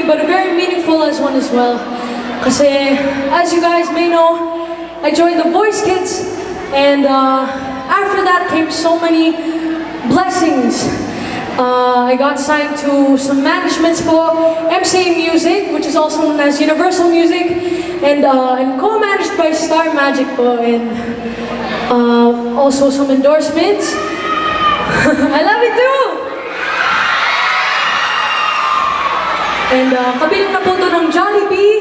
but a very meaningful one as well. Kasi, as you guys may know, I joined the Voice Kids, and after that came so many blessings. I got signed to some managements po, MCA Music, which is also known as Universal Music, and co-managed by Star Magic po, and also some endorsements. I love it too! And kabilang na po ito ng Jollibee,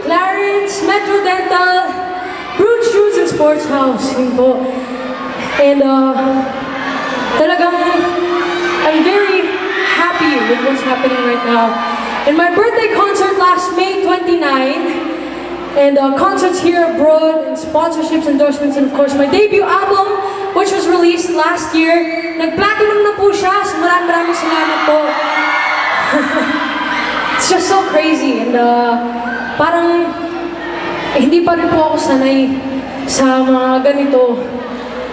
Clarence, Metro Dental, Brute Shoes and Sports House, yun po. And talagang I'm very happy with what's happening right now. And my birthday concert last May 29, and concerts here abroad, and sponsorships, endorsements, and of course my debut album, which was released last year. Nag-platinum na po siya, so maraming salamat po. It's just so crazy, and parang hindi pa rin po ako sanay sa mga ganito.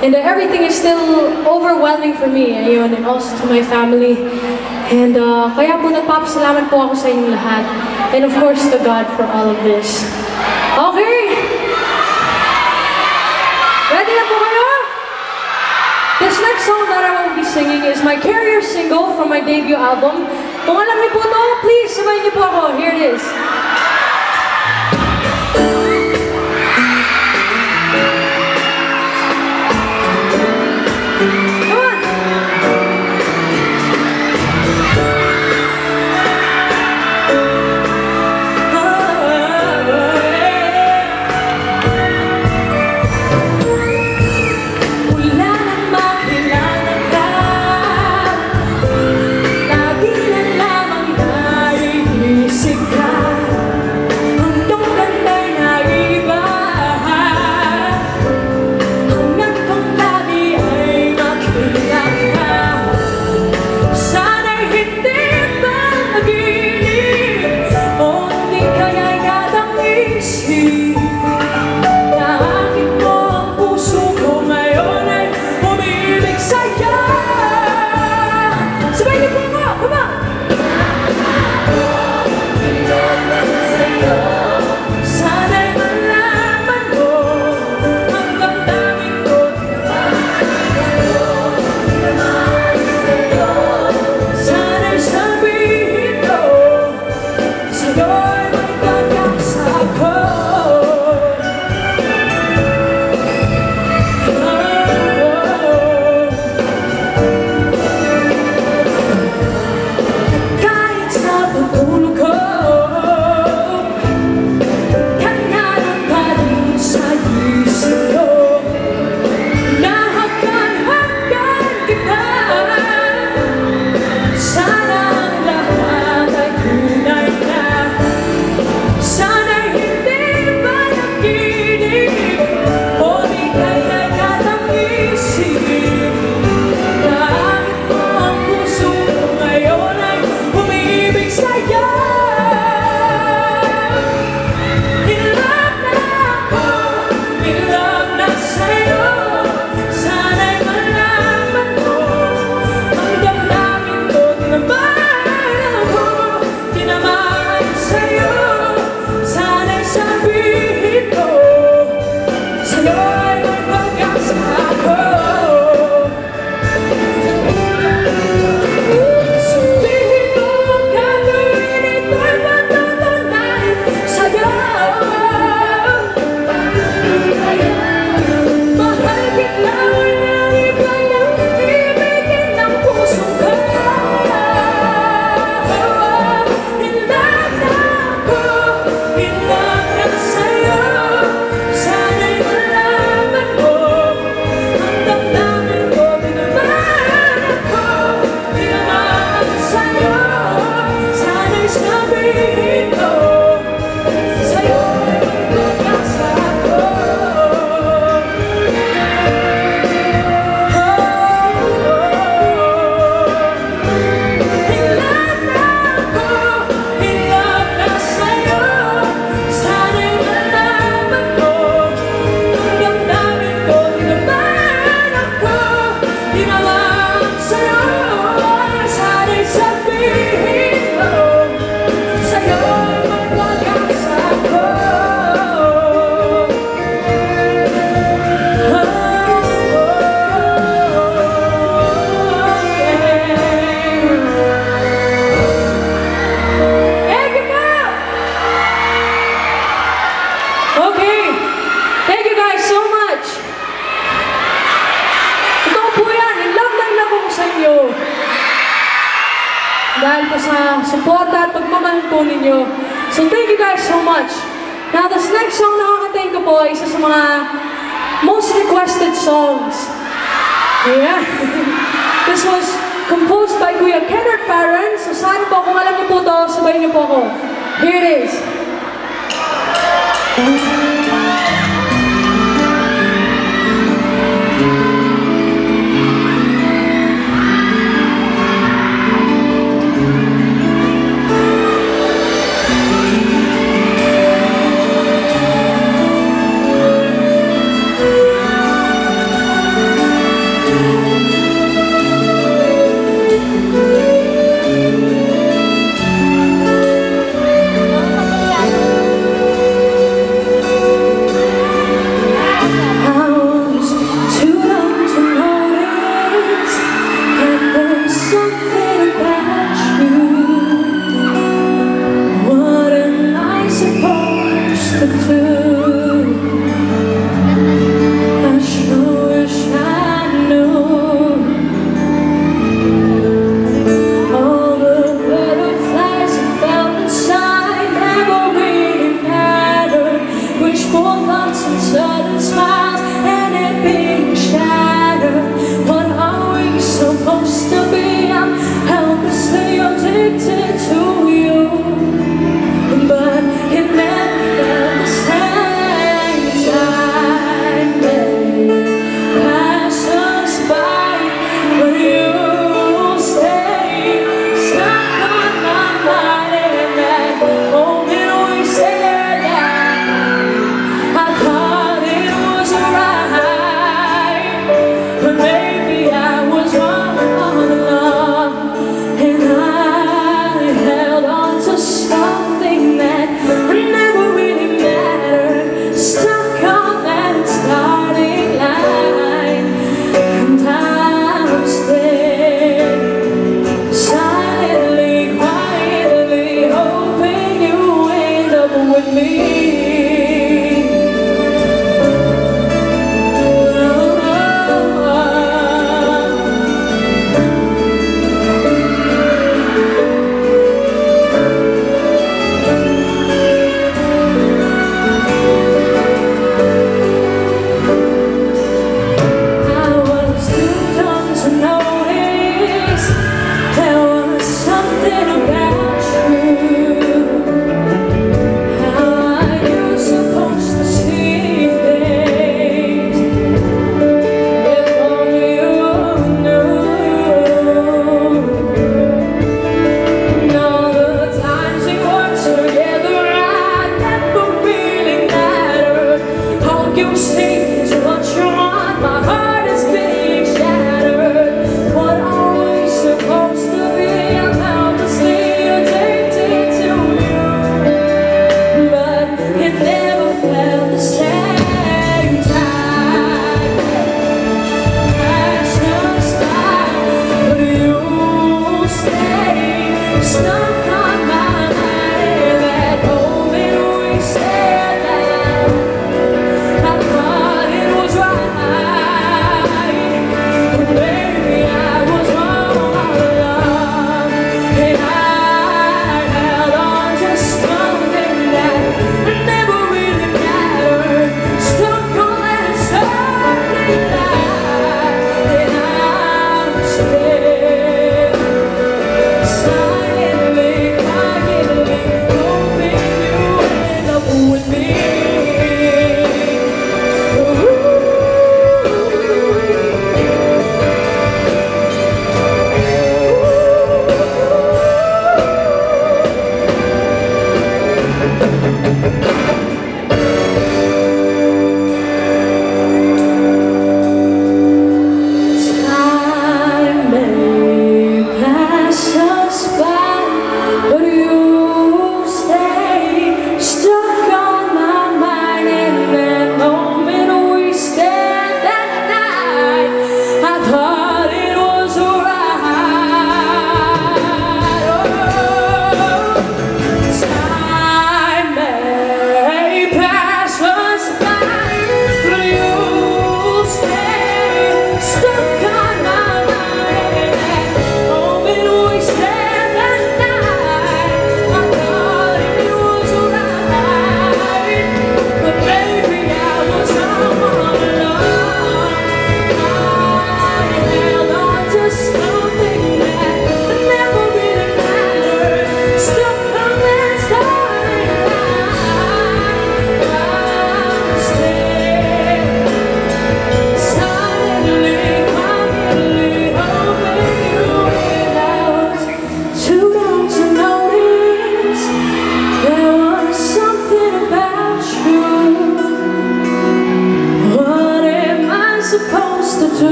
And everything is still overwhelming for me, ayun, and also to my family. And kaya po nagpapasalamat po ako sa inyong lahat. And of course to God for all of this. Okay! Ready na po kayo? This next song that I will be singing is my Carrier single from my debut album. Kung alam niyo po ito, please sabayin niyo po ako. Here it is. Okay. Thank you guys so much. Totoo po yan. In love na in love ako sa inyo. Dahil po sa suporta at pagmamahal po ninyo. So thank you guys so much. Now, this next song na kakatain ko po ay isa sa mga most requested songs. Yeah. This was composed by Kuya Kenneth Farron. So sana po, kung alam niyo po ito, sabayin niyo po ako. Here it is.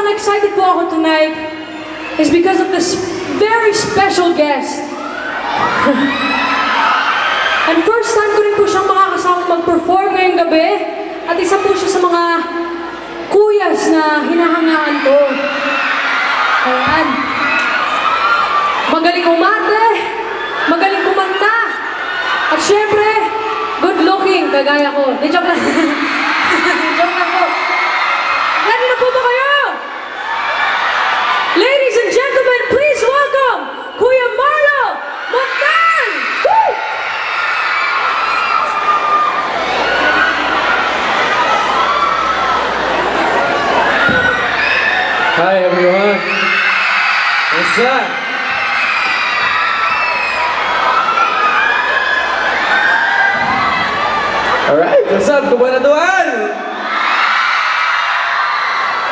sobrang excited po ako tonight is because of this very special guest. And first time ko rin po siyang makakasamang mag-perform ngayong gabi. At isa po siya sa mga kuyas na hinahangaan ko. Ayan. Magaling umarte, magaling kumanta, at syempre, good looking, kagaya ko. Di joke lang. Joke lang po. Ready na po ba kayo? Ladies and gentlemen, please welcome Kuya Marlo Mactan! Woo! Hi everyone. What's up? Alright, what's up? Kabanatuan!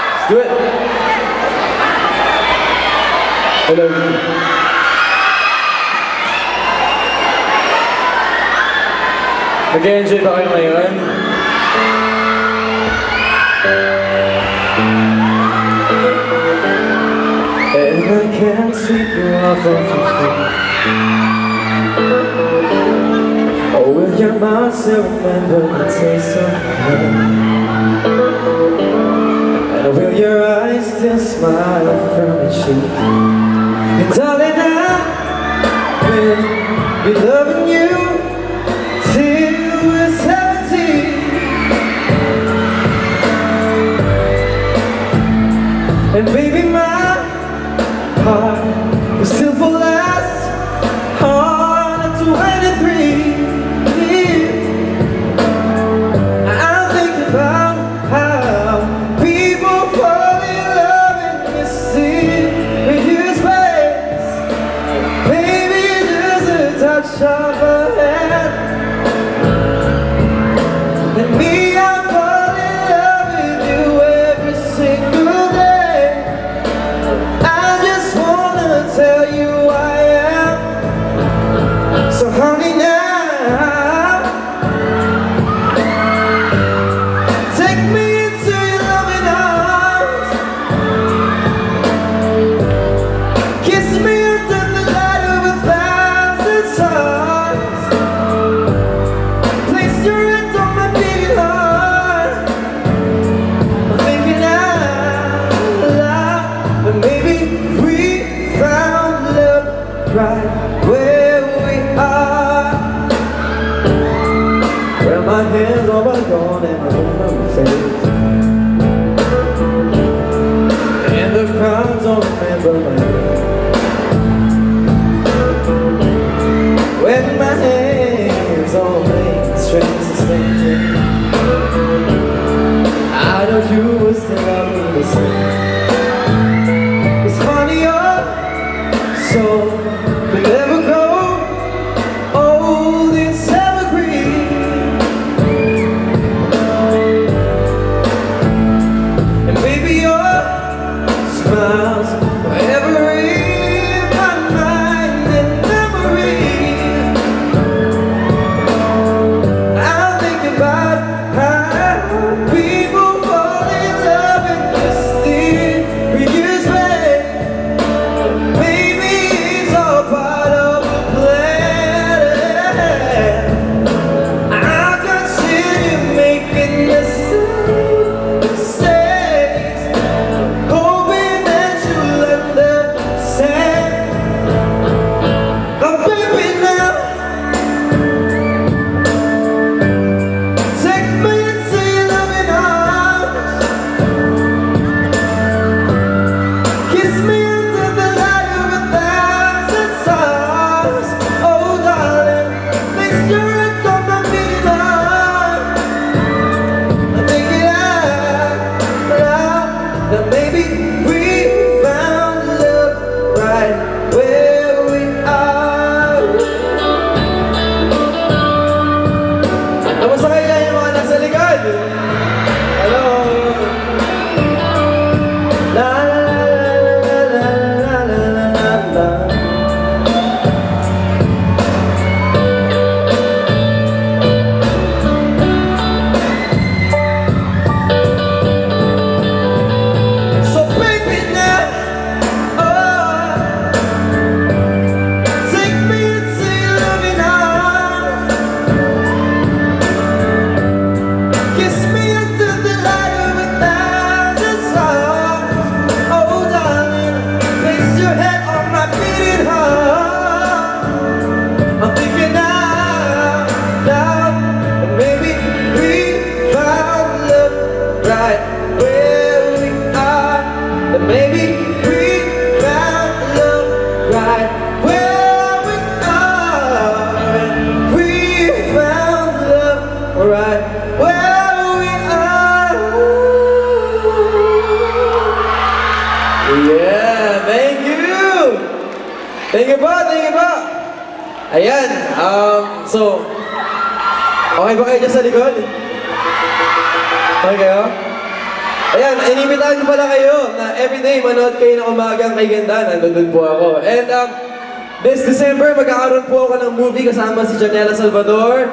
Let's do it. Hello. Nag-enjoy ba kayo ngayon? And I can't sleep you off of your feet. Oh, will your mouth still remember the taste of love? And will your eyes still smile from a cheek? And darling, I will be loving you till we're 17. And baby, my heart was still full last on 23. I'm thinking about how people fall in love in mysterious ways. Maybe just a touch of a hand. And me, I fall in love with you every single day. I just wanna tell you I am. So honey, now take me into your loving arms. Kiss me under the light of 1,000 stars. Place your hand on my beating heart. I'm thinking out loud, but maybe we found love right where we are. Well, my hands are all gone and my face, and the crowds don't remember my name. When my hands on main strings sustained, I know you will still love me the same. It's funny, your soul will never go old, it's evergreen. And baby, your smiles forever in my mind and memory. I'm thinking about how people fall in love in mysterious Thank you po, thank you po. Ayan, so, okay ba kayo dyan sa likod? Okay kayo? Ayan, inimitahan ko pala kayo na everyday manood kayo ng Umagang Kay Ganda. Nandun po ako. And this December, magkakaroon po ako ng movie kasama si Janela Salvador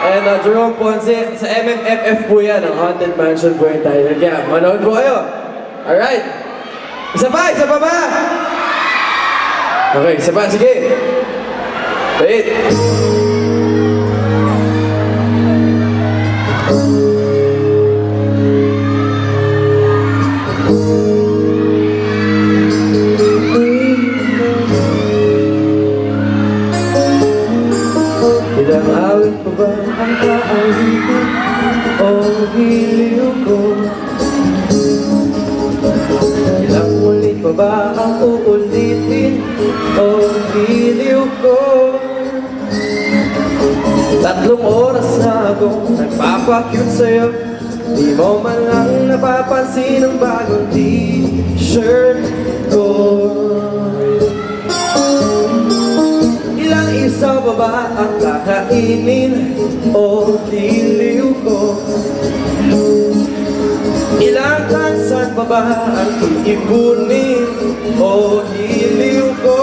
and Jerome Ponce. Sa MMFF po yan, ang Haunted Mansion po yung title. Kaya manood po kayo. Alright. Isa pa ba? Okay, isa pa, sige. Wait. Ilang awit pa ba ang aawitin o giliw ko? Ilang ulit pa ba ang uulitin o giliw ko? 3 oras na akong nagpapakute sa'yo, di mo man lang napapansin ang bagong t-shirt ko. Ilang isaw pa ba ang kakainin o giliw ko? Ilang kansan pa ba ang iipunin o giliw ko?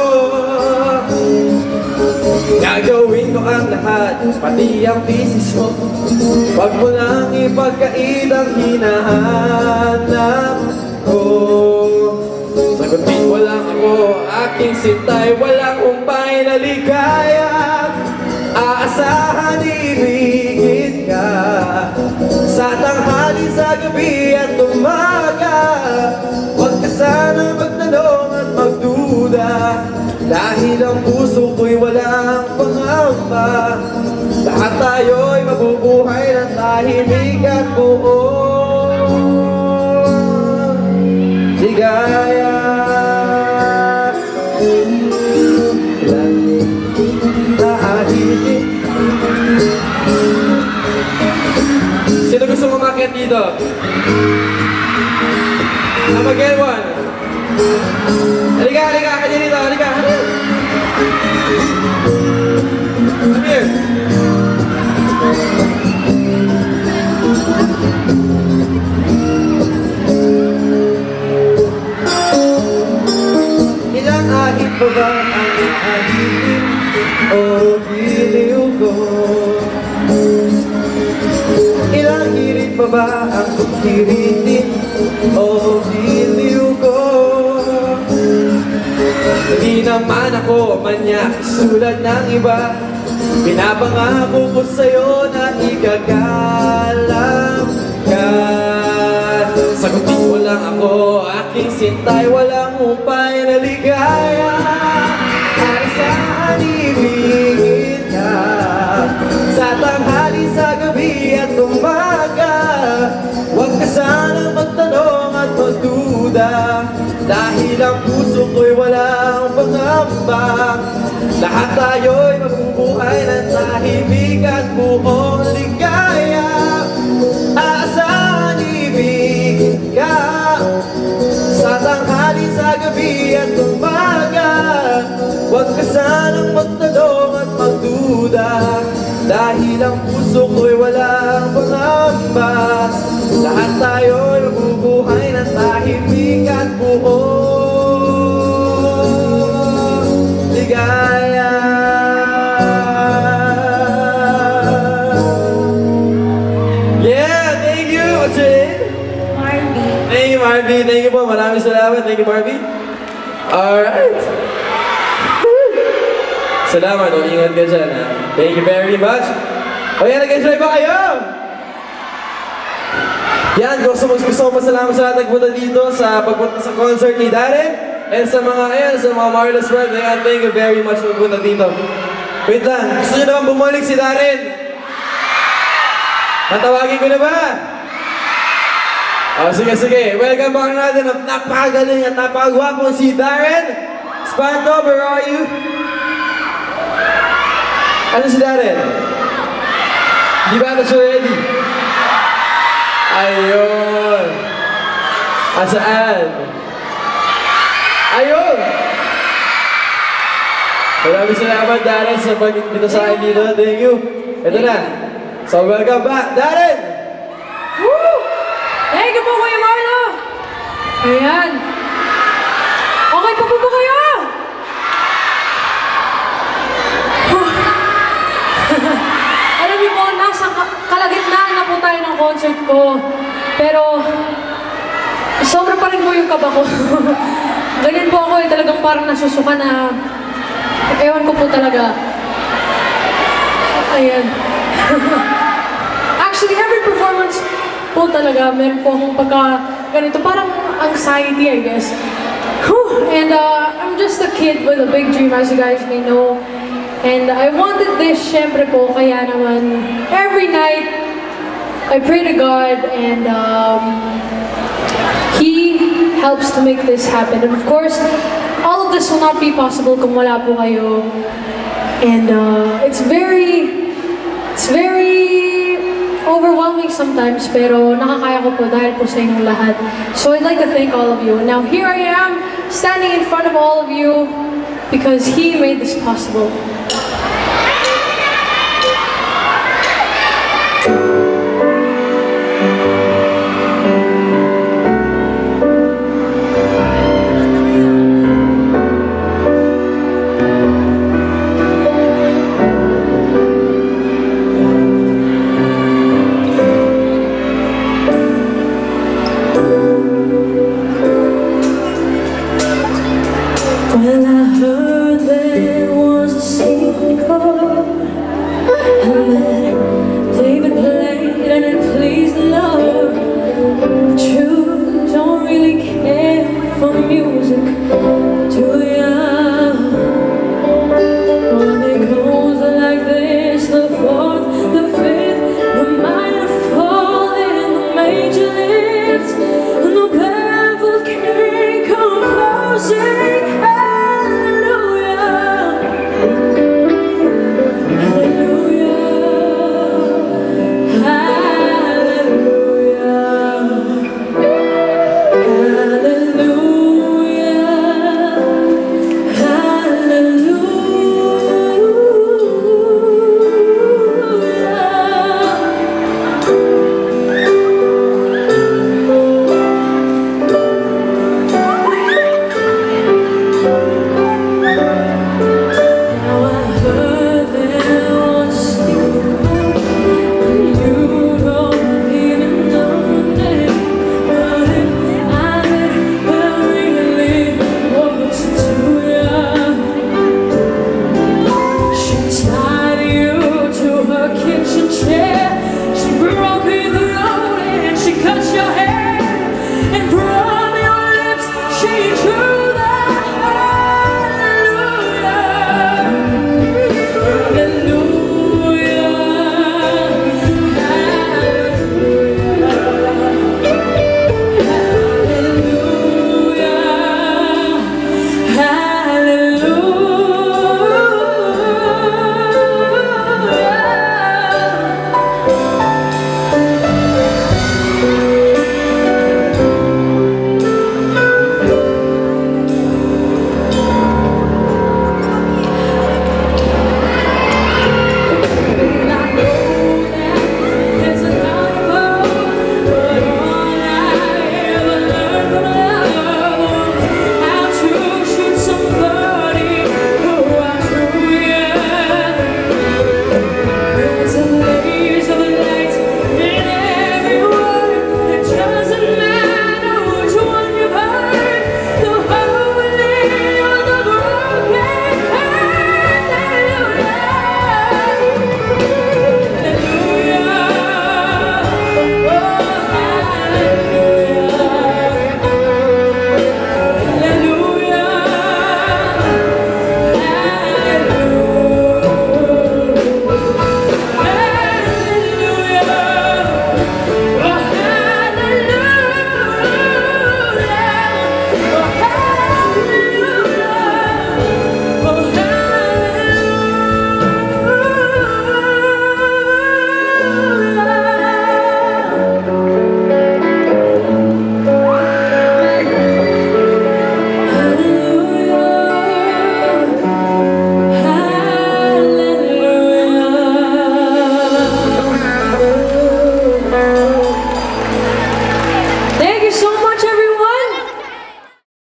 Gagawin ko ang lahat, pati ang bisis mo. Wag mo lang ipagkait ang hinahanap ko. Sagutin mo lang ako, aking sintay, walang umpay na ligaya. Aasahan ibigin ka sa tanghali, sa gabi at umaga. Huwag ka sana magtanong at magduda, dahil ang puso ko'y walang pangamba. Lahat tayo'y mabubuhay ng tahimik at buong ligaya. Sino gusto umakyat dito? Mag-get one. Halika, kanya dito, halika. Come here. Ilang ahit pa ba ang ahitin o giliw ko? Ilang hirit pa ba ang hiritin o giliw ko? Hindi naman ako manyak sulat ng iba, pinapangako ko sa'yo na igagalang ka. Sagutin mo lang ako, aking sintay, walang upay na ligaya. Saan ibigin ka sa tanghali, sa gabi at umaga. Huwag ka sanang magtanong at magduda, dahil ang puso ko'y walang pangamba. Lahat tayo'y mabubuhay ng tahimik at buong ligaya. Aasahan ibigin ka sa tanghali, sa gabi at umaga. Huwag ka sanang magtanong at magduda, dahil ang puso ko'y walang pangamba. Lahat tayo'y mabubuhay ng tahimik at buong ligaya. Yeah, thank you. What's your name? Marvy. Thank you, Marvy. Thank you po. Maraming salamat. Thank you, Marvy. Alright. Salamat. O, ingat ka dyan, ha? Thank you very much. O yan, nag-enjoy ba kayo? Yan, gusto mo masalamat sa lahat nagpunta dito sa pagpunta sa concert ni Darren and sa mga Marvelous World. Ayan, thank you very much for pagpunta dito. Wait lang, gusto nyo naman bumalik si Darren? Natawagin ko na ba? O, sige. Welcome back natin ang napakagaling at napakagwapong si Darren Espanto. Where are you? Ano si Darren? Di ba ito siya ready? Ayun! Asaan? Ayun! Maraming salamat, Darren, sa pag-imbita sa akin dito. Thank you. Ito na. So, welcome back, Darren! Woo! Thank you po, Kuya Marlo! Ayan. Okay pa po ba kayo? Alam niyo po, nasa kalagitnaan na po tayo ng concert ko. Pero, sobra pa rin po yung kaba ko. Ganyan po ako eh, talagang parang nasusuka na, ewan ko po talaga. Ayan. Actually, every performance po talaga, meron po akong pagka ganito, parang anxiety, I guess. Whew. And I'm just a kid with a big dream, as you guys may know. And I wanted this, syempre po, kaya naman, every night, I pray to God, and He helps to make this happen. And of course, all of this will not be possible kung wala po kayo. And it's very overwhelming sometimes, pero nakakaya ko po dahil po sa inyong lahat. So I'd like to thank all of you. And now here I am, standing in front of all of you, because He made this possible.